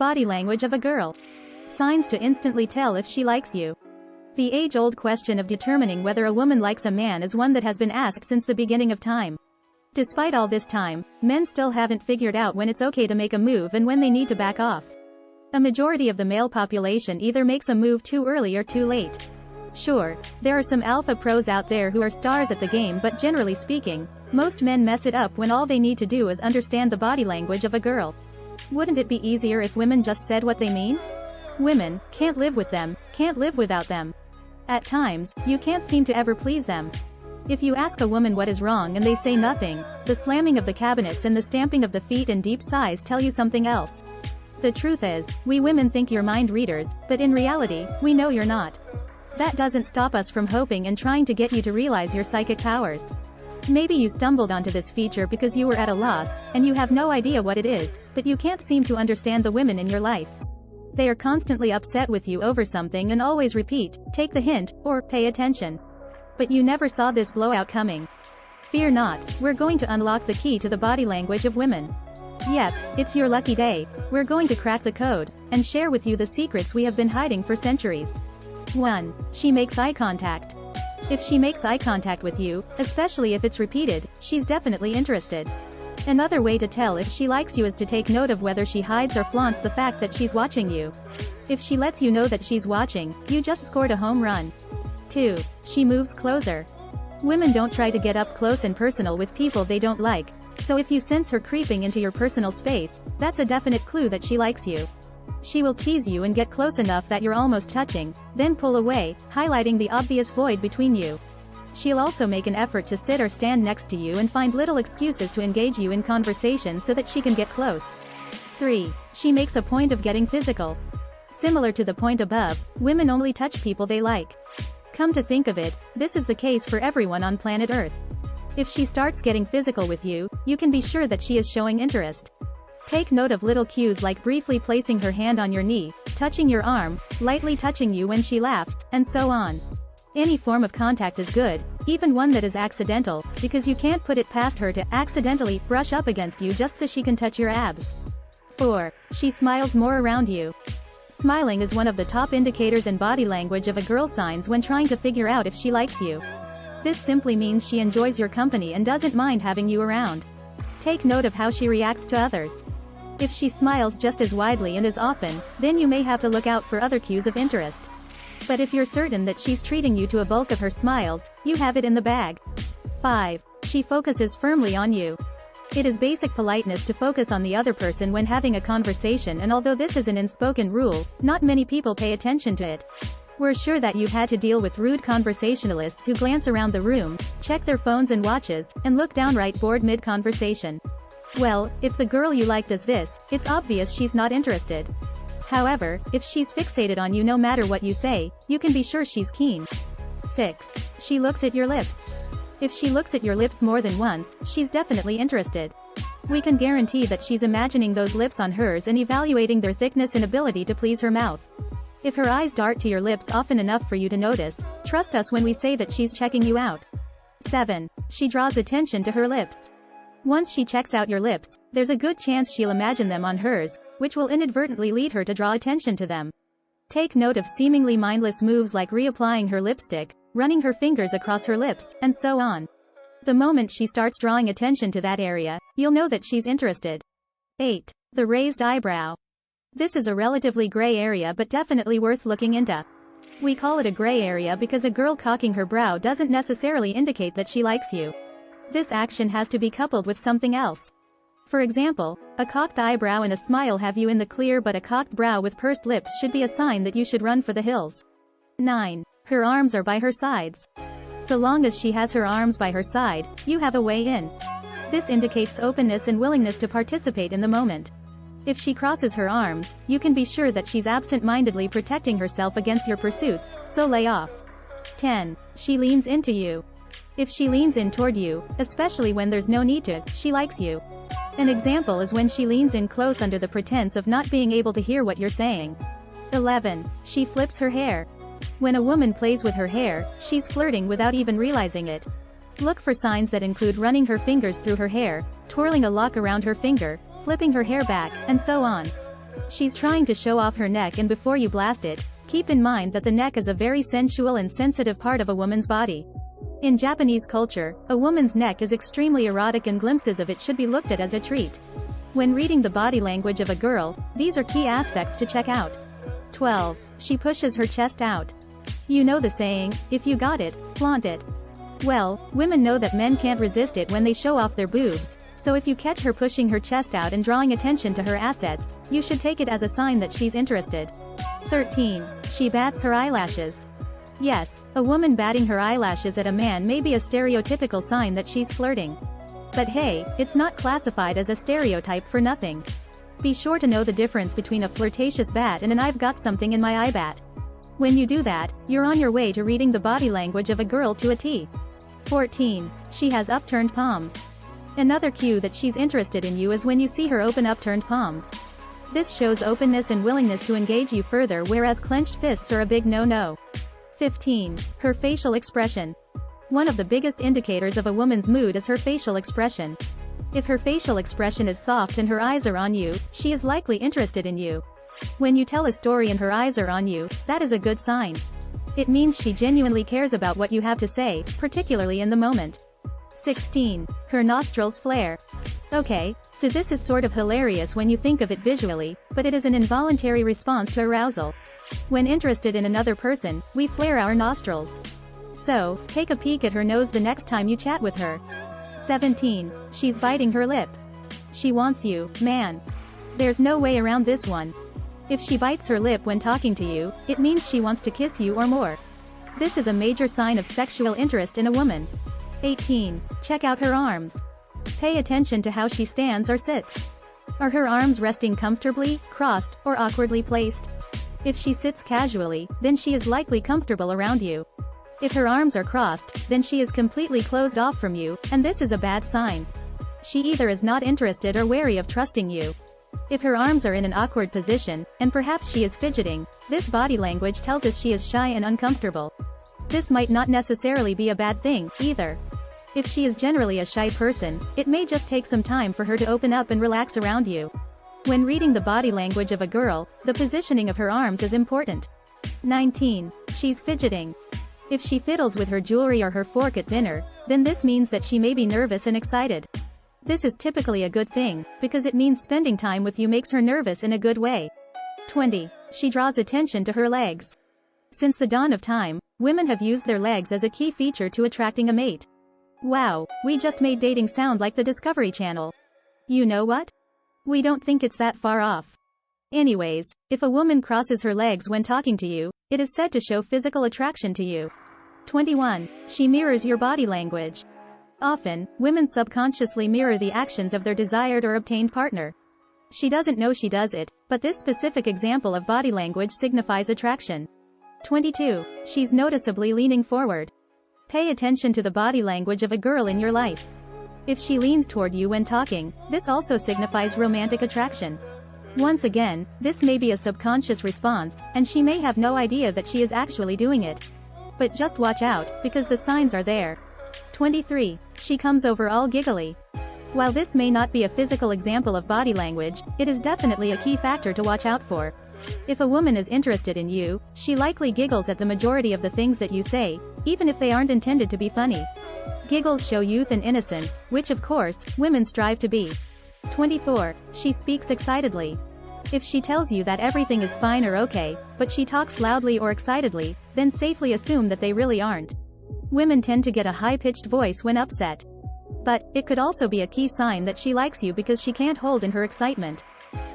Body language of a girl. Signs to instantly tell if she likes you. The age-old question of determining whether a woman likes a man is one that has been asked since the beginning of time. Despite all this time, men still haven't figured out when it's okay to make a move and when they need to back off. A majority of the male population either makes a move too early or too late. Sure, there are some alpha pros out there who are stars at the game, but generally speaking, most men mess it up when all they need to do is understand the body language of a girl. Wouldn't it be easier if women just said what they mean? Women can't live with them, can't live without them. At times, you can't seem to ever please them. If you ask a woman what is wrong and they say nothing, the slamming of the cabinets and the stamping of the feet and deep sighs tell you something else. The truth is, we women think you're mind readers, but in reality, we know you're not. That doesn't stop us from hoping and trying to get you to realize your psychic powers. Maybe you stumbled onto this feature because you were at a loss, and you have no idea what it is, but you can't seem to understand the women in your life. They are constantly upset with you over something and always repeat, "Take the hint," or "Pay attention." But you never saw this blowout coming. Fear not, we're going to unlock the key to the body language of women. Yep, it's your lucky day. We're going to crack the code, and share with you the secrets we have been hiding for centuries. 1. She makes eye contact. If she makes eye contact with you, especially if it's repeated, she's definitely interested. Another way to tell if she likes you is to take note of whether she hides or flaunts the fact that she's watching you. If she lets you know that she's watching, you just scored a home run. 2. She moves closer. Women don't try to get up close and personal with people they don't like, so if you sense her creeping into your personal space, that's a definite clue that she likes you. She will tease you and get close enough that you're almost touching, then pull away, highlighting the obvious void between you. She'll also make an effort to sit or stand next to you and find little excuses to engage you in conversation so that she can get close. 3. She makes a point of getting physical. Similar to the point above, women only touch people they like. Come to think of it, this is the case for everyone on planet Earth. If she starts getting physical with you, you can be sure that she is showing interest. Take note of little cues like briefly placing her hand on your knee, touching your arm, lightly touching you when she laughs, and so on. Any form of contact is good, even one that is accidental, because you can't put it past her to accidentally brush up against you just so she can touch your abs. 4. She smiles more around you. Smiling is one of the top indicators in body language of a girl's signs when trying to figure out if she likes you. This simply means she enjoys your company and doesn't mind having you around. Take note of how she reacts to others. If she smiles just as widely and as often, then you may have to look out for other cues of interest. But if you're certain that she's treating you to a bulk of her smiles, you have it in the bag. 5. She focuses firmly on you. It is basic politeness to focus on the other person when having a conversation, and although this is an unspoken rule, not many people pay attention to it. We're sure that you've had to deal with rude conversationalists who glance around the room, check their phones and watches, and look downright bored mid-conversation. Well, if the girl you like does this, it's obvious she's not interested. However, if she's fixated on you no matter what you say, you can be sure she's keen. 6. She looks at your lips. If she looks at your lips more than once, she's definitely interested. We can guarantee that she's imagining those lips on hers and evaluating their thickness and ability to please her mouth. If her eyes dart to your lips often enough for you to notice, trust us when we say that she's checking you out. 7. She draws attention to her lips. Once she checks out your lips, there's a good chance she'll imagine them on hers, which will inadvertently lead her to draw attention to them. Take note of seemingly mindless moves like reapplying her lipstick, running her fingers across her lips, and so on. The moment she starts drawing attention to that area, you'll know that she's interested. 8. The raised eyebrow. This is a relatively gray area but definitely worth looking into. We call it a gray area because a girl cocking her brow doesn't necessarily indicate that she likes you. This action has to be coupled with something else. For example, a cocked eyebrow and a smile have you in the clear, but a cocked brow with pursed lips should be a sign that you should run for the hills. 9. Her arms are by her sides. So long as she has her arms by her side, you have a way in. This indicates openness and willingness to participate in the moment. If she crosses her arms, you can be sure that she's absent-mindedly protecting herself against your pursuits, so lay off. 10. She leans into you. If she leans in toward you, especially when there's no need to, she likes you. An example is when she leans in close under the pretense of not being able to hear what you're saying. 11. She flips her hair. When a woman plays with her hair, she's flirting without even realizing it. Look for signs that include running her fingers through her hair, twirling a lock around her finger, flipping her hair back, and so on. She's trying to show off her neck, and before you blast it, keep in mind that the neck is a very sensual and sensitive part of a woman's body. In Japanese culture, a woman's neck is extremely erotic and glimpses of it should be looked at as a treat. When reading the body language of a girl, these are key aspects to check out. 12. She pushes her chest out. You know the saying, if you got it, flaunt it. Well, women know that men can't resist it when they show off their boobs, so if you catch her pushing her chest out and drawing attention to her assets, you should take it as a sign that she's interested. 13. She bats her eyelashes. Yes, a woman batting her eyelashes at a man may be a stereotypical sign that she's flirting. But hey, it's not classified as a stereotype for nothing. Be sure to know the difference between a flirtatious bat and an I've got something in my eye bat. When you do that, you're on your way to reading the body language of a girl to a T. 14. She has upturned palms. Another cue that she's interested in you is when you see her open upturned palms. This shows openness and willingness to engage you further, whereas clenched fists are a big no-no. 15. Her facial expression. One of the biggest indicators of a woman's mood is her facial expression. If her facial expression is soft and her eyes are on you, she is likely interested in you. When you tell a story and her eyes are on you, that is a good sign. It means she genuinely cares about what you have to say, particularly in the moment. 16. Her nostrils flare. Okay, so this is sort of hilarious when you think of it visually, but it is an involuntary response to arousal. When interested in another person, we flare our nostrils. So, take a peek at her nose the next time you chat with her. 17. She's biting her lip. She wants you, man. There's no way around this one. If she bites her lip when talking to you, it means she wants to kiss you or more. This is a major sign of sexual interest in a woman. 18. Check out her arms. Pay attention to how she stands or sits. Are her arms resting comfortably, crossed, or awkwardly placed? If she sits casually, then she is likely comfortable around you. If her arms are crossed, then she is completely closed off from you, and this is a bad sign. She either is not interested or wary of trusting you. If her arms are in an awkward position, and perhaps she is fidgeting, this body language tells us she is shy and uncomfortable. This might not necessarily be a bad thing, either. If she is generally a shy person, it may just take some time for her to open up and relax around you. When reading the body language of a girl, the positioning of her arms is important. 19. She's fidgeting. If she fiddles with her jewelry or her fork at dinner, then this means that she may be nervous and excited. This is typically a good thing, because it means spending time with you makes her nervous in a good way. 20. She draws attention to her legs. Since the dawn of time, women have used their legs as a key feature to attracting a mate. Wow, we just made dating sound like the Discovery Channel. You know what? We don't think it's that far off. Anyways, if a woman crosses her legs when talking to you, it is said to show physical attraction to you. 21. She mirrors your body language. Often, women subconsciously mirror the actions of their desired or obtained partner. She doesn't know she does it, but this specific example of body language signifies attraction. 22. She's noticeably leaning forward. Pay attention to the body language of a girl in your life. If she leans toward you when talking, this also signifies romantic attraction. Once again, this may be a subconscious response, and she may have no idea that she is actually doing it. But just watch out, because the signs are there. 23. She comes over all giggly. While this may not be a physical example of body language, it is definitely a key factor to watch out for. If a woman is interested in you, she likely giggles at the majority of the things that you say, even if they aren't intended to be funny. Giggles show youth and innocence, which of course, women strive to be. 24. She speaks excitedly. If she tells you that everything is fine or okay, but she talks loudly or excitedly, then safely assume that they really aren't. Women tend to get a high-pitched voice when upset. But, it could also be a key sign that she likes you because she can't hold in her excitement.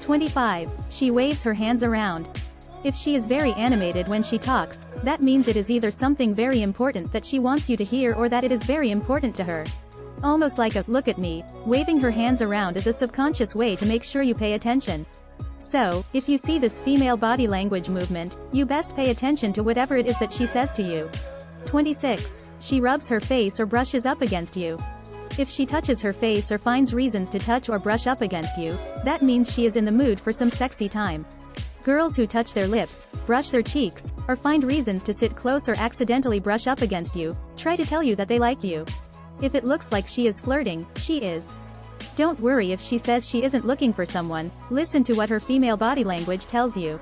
25. She waves her hands around. If she is very animated when she talks, that means it is either something very important that she wants you to hear or that it is very important to her. Almost like a, look at me, waving her hands around is a subconscious way to make sure you pay attention. So, if you see this female body language movement, you best pay attention to whatever it is that she says to you. 26. She rubs her face or brushes up against you. If she touches her face or finds reasons to touch or brush up against you, that means she is in the mood for some sexy time. Girls who touch their lips, brush their cheeks, or find reasons to sit close or accidentally brush up against you, try to tell you that they like you. If it looks like she is flirting, she is. Don't worry if she says she isn't looking for someone, listen to what her female body language tells you.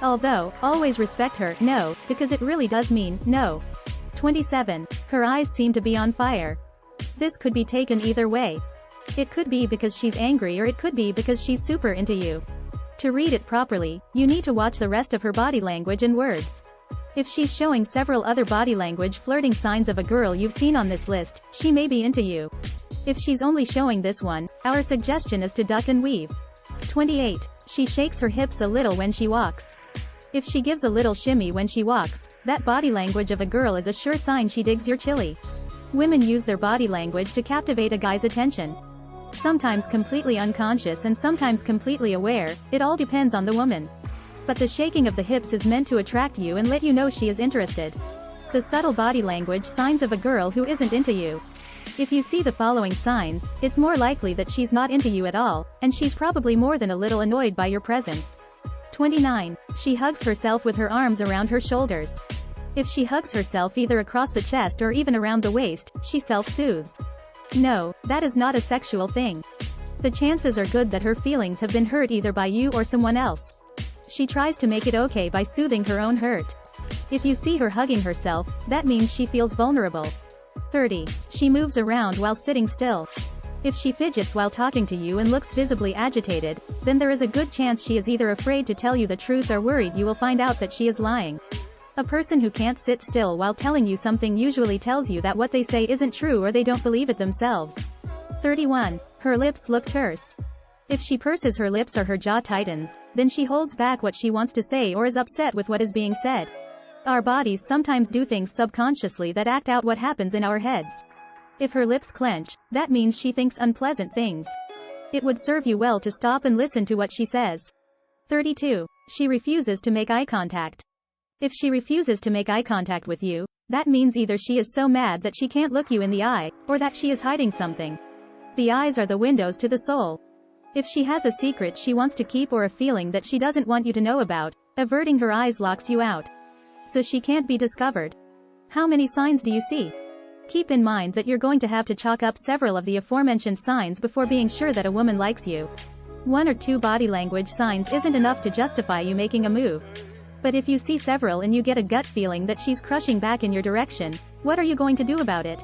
Although, always respect her no, because it really does mean no. 27. Her eyes seem to be on fire. This could be taken either way. It could be because she's angry or it could be because she's super into you. To read it properly, you need to watch the rest of her body language and words. If she's showing several other body language flirting signs of a girl you've seen on this list, she may be into you. If she's only showing this one, our suggestion is to duck and weave. 28. She shakes her hips a little when she walks. If she gives a little shimmy when she walks, that body language of a girl is a sure sign she digs your chili. Women use their body language to captivate a guy's attention. Sometimes completely unconscious and sometimes completely aware, it all depends on the woman. But the shaking of the hips is meant to attract you and let you know she is interested. The subtle body language signs of a girl who isn't into you. If you see the following signs, it's more likely that she's not into you at all, and she's probably more than a little annoyed by your presence. 29. She hugs herself with her arms around her shoulders. If she hugs herself either across the chest or even around the waist, she self-soothes. No, that is not a sexual thing. The chances are good that her feelings have been hurt either by you or someone else. She tries to make it okay by soothing her own hurt. If you see her hugging herself, that means she feels vulnerable. 30. She moves around while sitting still. If she fidgets while talking to you and looks visibly agitated, then there is a good chance she is either afraid to tell you the truth or worried you will find out that she is lying. A person who can't sit still while telling you something usually tells you that what they say isn't true or they don't believe it themselves. 31. Her lips look terse. If she purses her lips or her jaw tightens, then she holds back what she wants to say or is upset with what is being said. Our bodies sometimes do things subconsciously that act out what happens in our heads. If her lips clench, that means she thinks unpleasant things. It would serve you well to stop and listen to what she says. 32. She refuses to make eye contact. If she refuses to make eye contact with you, that means either she is so mad that she can't look you in the eye, or that she is hiding something. The eyes are the windows to the soul. If she has a secret she wants to keep or a feeling that she doesn't want you to know about, averting her eyes locks you out. So she can't be discovered. How many signs do you see? Keep in mind that you're going to have to chalk up several of the aforementioned signs before being sure that a woman likes you. 1 or 2 body language signs isn't enough to justify you making a move. But if you see several and you get a gut feeling that she's crushing back in your direction, what are you going to do about it?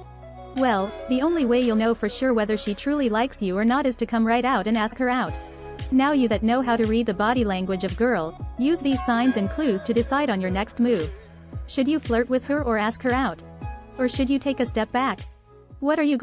Well, the only way you'll know for sure whether she truly likes you or not is to come right out and ask her out. Now you that know how to read the body language of girl, use these signs and clues to decide on your next move. Should you flirt with her or ask her out? Or should you take a step back? What are you going